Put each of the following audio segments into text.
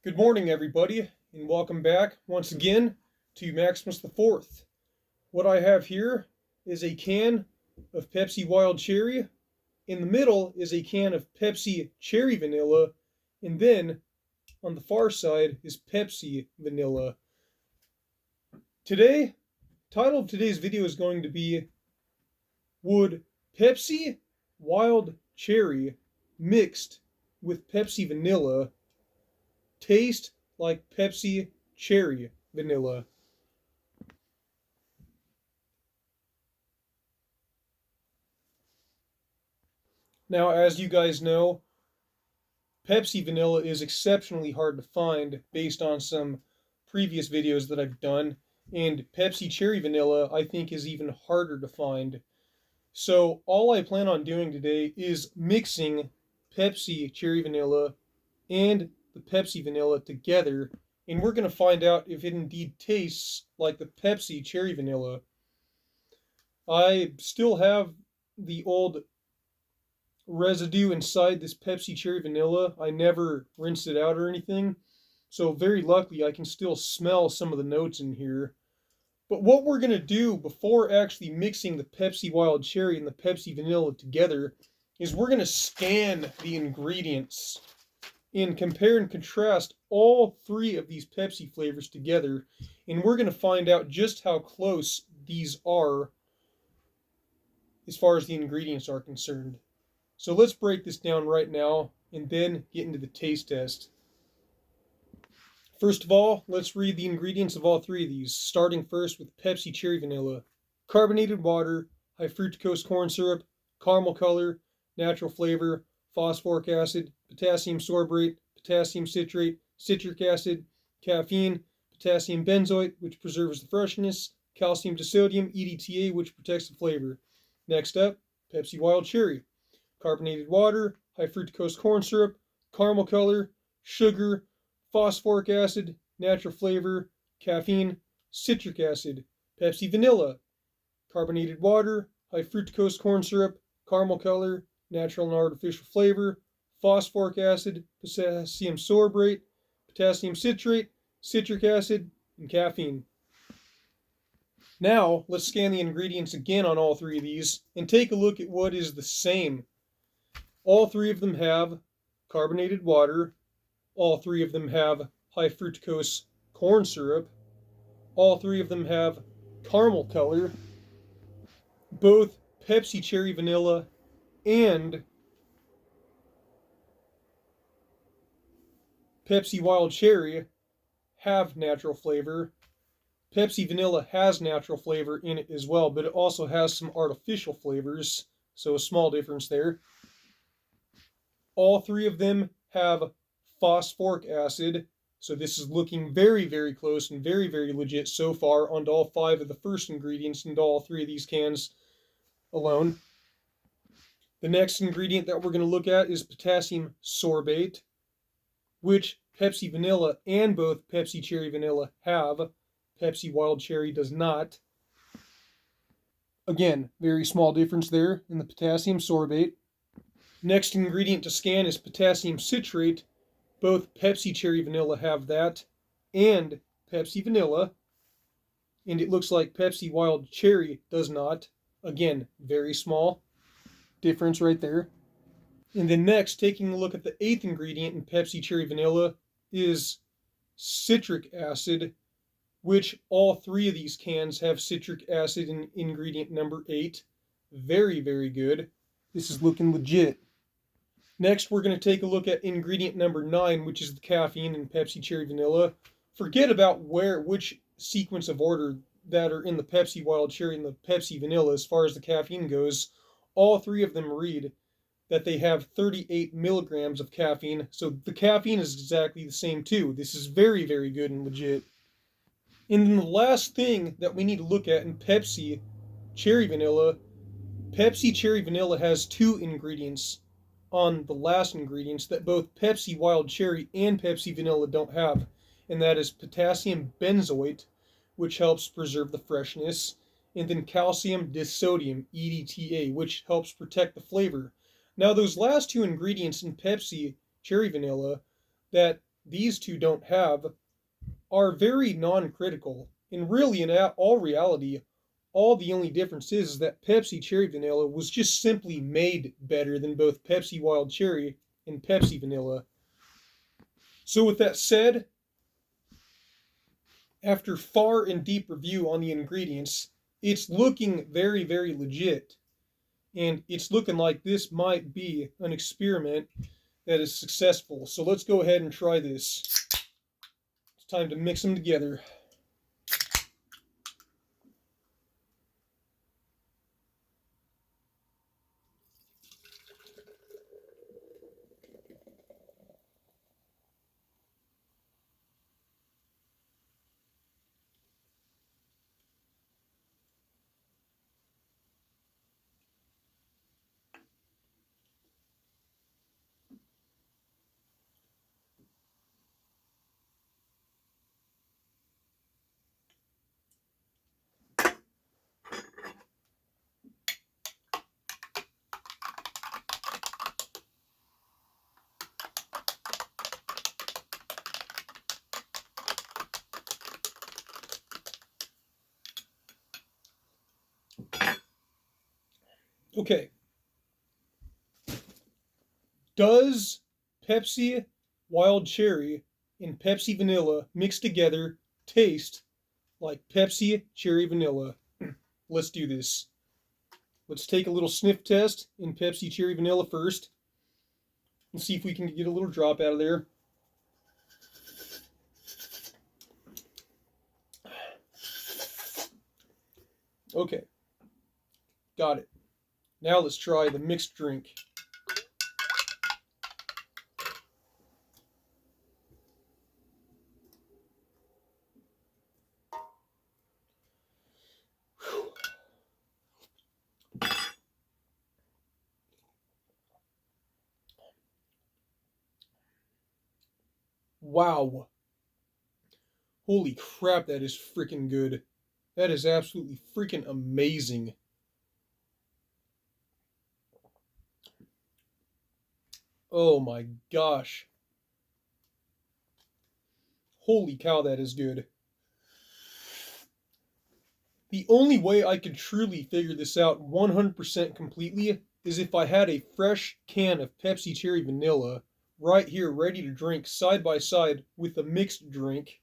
Good morning, everybody, and welcome back once again to Maximus the Fourth. What I have here is a can of Pepsi Wild Cherry. In the middle is a can of Pepsi Cherry Vanilla, and then on the far side is Pepsi Vanilla. Today, title of today's video is going to be Would Pepsi Wild Cherry mixed with Pepsi Vanilla taste like Pepsi Cherry Vanilla? Now, as you guys know, Pepsi Vanilla is exceptionally hard to find based on some previous videos that I've done, and Pepsi Cherry Vanilla I think is even harder to find. So all I plan on doing today is mixing Pepsi Cherry Vanilla and the Pepsi Vanilla together, and we're going to find out if it indeed tastes like the Pepsi Cherry Vanilla. I still have the old residue inside this Pepsi Cherry Vanilla. I never rinsed it out or anything. So very luckily I can still smell some of the notes in here. But what we're going to do before actually mixing the Pepsi Wild Cherry and the Pepsi Vanilla together is we're going to scan the ingredients and compare and contrast all three of these Pepsi flavors together. And we're going to find out just how close these are as far as the ingredients are concerned. So let's break this down right now and then get into the taste test. First of all, let's read the ingredients of all three of these, starting first with Pepsi Cherry Vanilla. Carbonated water, high fructose corn syrup, caramel color, natural flavor, phosphoric acid, potassium sorbate, potassium citrate, citric acid, caffeine, potassium benzoate, which preserves the freshness, calcium disodium, EDTA, which protects the flavor. Next up, Pepsi Wild Cherry. Carbonated water, high fructose corn syrup, caramel color, sugar, phosphoric acid, natural flavor, caffeine, citric acid. Pepsi Vanilla. Carbonated water, high fructose corn syrup, caramel color, natural and artificial flavor, phosphoric acid, potassium sorbate, potassium citrate, citric acid, and caffeine. Now, let's scan the ingredients again on all three of these and take a look at what is the same. All three of them have carbonated water. All three of them have high fructose corn syrup. All three of them have caramel color. Both Pepsi Cherry Vanilla and Pepsi Wild Cherry have natural flavor. Pepsi Vanilla has natural flavor in it as well, but it also has some artificial flavors, so a small difference there. All three of them have phosphoric acid, so this is looking very, very close and very, very legit so far on all five of the first ingredients and all three of these cans alone. The next ingredient that we're going to look at is potassium sorbate, which Pepsi Vanilla and both Pepsi Cherry Vanilla have. Pepsi Wild Cherry does not. Again, very small difference there in the potassium sorbate. Next ingredient to scan is potassium citrate. Both Pepsi Cherry Vanilla have that and Pepsi Vanilla. And it looks like Pepsi Wild Cherry does not. Again, very small difference right there. And then next, taking a look at the eighth ingredient in Pepsi Cherry Vanilla is citric acid, which all three of these cans have citric acid in ingredient number 8. Very, very good. This is looking legit. Next, we're going to take a look at ingredient number 9, which is the caffeine in Pepsi Cherry Vanilla. Forget about which sequence of order that are in the Pepsi Wild Cherry and the Pepsi Vanilla as far as the caffeine goes. All three of them read that they have 38 milligrams of caffeine, so the caffeine is exactly the same too. This is very, very good and legit. And then the last thing that we need to look at in Pepsi Cherry Vanilla, Pepsi Cherry Vanilla has two ingredients on the last ingredients that both Pepsi Wild Cherry and Pepsi Vanilla don't have, and that is potassium benzoate, which helps preserve the freshness, and then calcium disodium, EDTA, which helps protect the flavor. Now, those last two ingredients in Pepsi Cherry Vanilla that these two don't have are very non-critical. And really, in all reality, all the only difference is that Pepsi Cherry Vanilla was just simply made better than both Pepsi Wild Cherry and Pepsi Vanilla. So with that said, after far and deep review on the ingredients, it's looking very, very legit. And it's looking like this might be an experiment that is successful. So let's go ahead and try this. It's time to mix them together. Okay. Does Pepsi Wild Cherry and Pepsi Vanilla mixed together taste like Pepsi Cherry Vanilla? Let's do this. Let's take a little sniff test in Pepsi Cherry Vanilla first and see if we can get a little drop out of there. Okay, got it. Now let's try the mixed drink. Wow. Holy crap, that is freaking good. That is absolutely freaking amazing. Oh my gosh. Holy cow, that is good. The only way I could truly figure this out 100% completely is if I had a fresh can of Pepsi Cherry Vanilla right here ready to drink side by side with a mixed drink.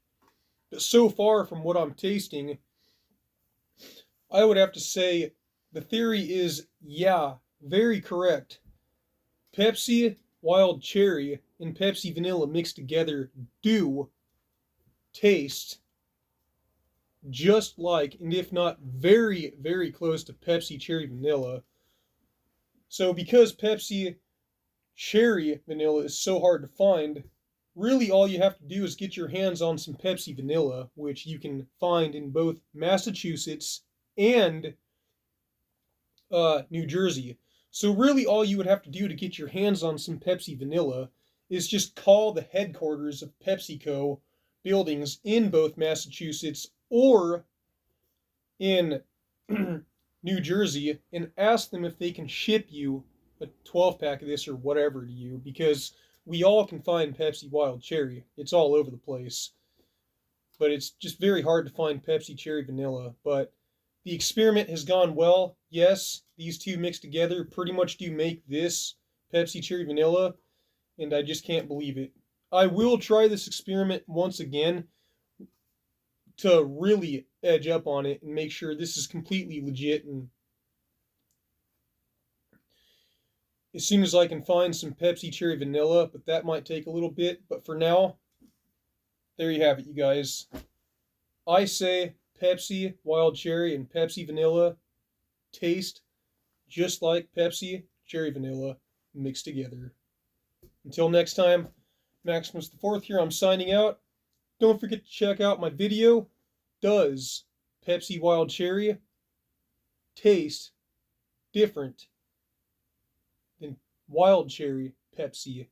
But so far from what I'm tasting, I would have to say the theory is, yeah, very correct. Pepsi Wild Cherry and Pepsi Vanilla mixed together do taste just like, and if not very, very close to Pepsi Cherry Vanilla. So because Pepsi Cherry Vanilla is so hard to find, really all you have to do is get your hands on some Pepsi Vanilla, which you can find in both Massachusetts and New Jersey. So really all you would have to do to get your hands on some Pepsi Vanilla is just call the headquarters of PepsiCo buildings in both Massachusetts or in New Jersey and ask them if they can ship you a 12 pack of this or whatever to you, because we all can find Pepsi Wild Cherry. It's all over the place. But it's just very hard to find Pepsi Cherry Vanilla. But the experiment has gone well. Yes, these two mixed together pretty much do make this Pepsi Cherry Vanilla, and I just can't believe it. I will try this experiment once again to really edge up on it and make sure this is completely legit. And as soon as I can find some Pepsi Cherry Vanilla, but that might take a little bit. But for now, there you have it, you guys. I say Pepsi Wild Cherry and Pepsi Vanilla taste just like Pepsi Cherry Vanilla mixed together. Until next time, Maximus the Fourth here. I'm signing out. Don't forget to check out my video. Does Pepsi Wild Cherry taste different than Wild Cherry Pepsi?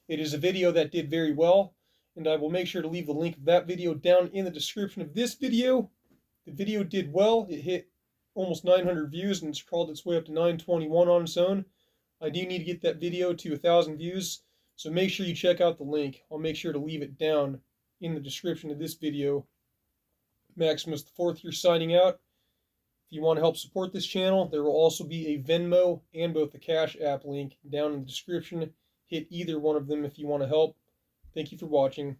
It is a video that did very well, and I will make sure to leave the link of that video down in the description of this video. The video did well. It hit almost 900 views, and it's crawled its way up to 921 on its own. I do need to get that video to 1,000 views, So make sure you check out the link. I'll make sure to leave it down in the description of this video. Maximus the Fourth here signing out. If you want to help support this channel, there will also be a Venmo and both the Cash App link down in the description. Hit either one of them if you want to help. Thank you for watching.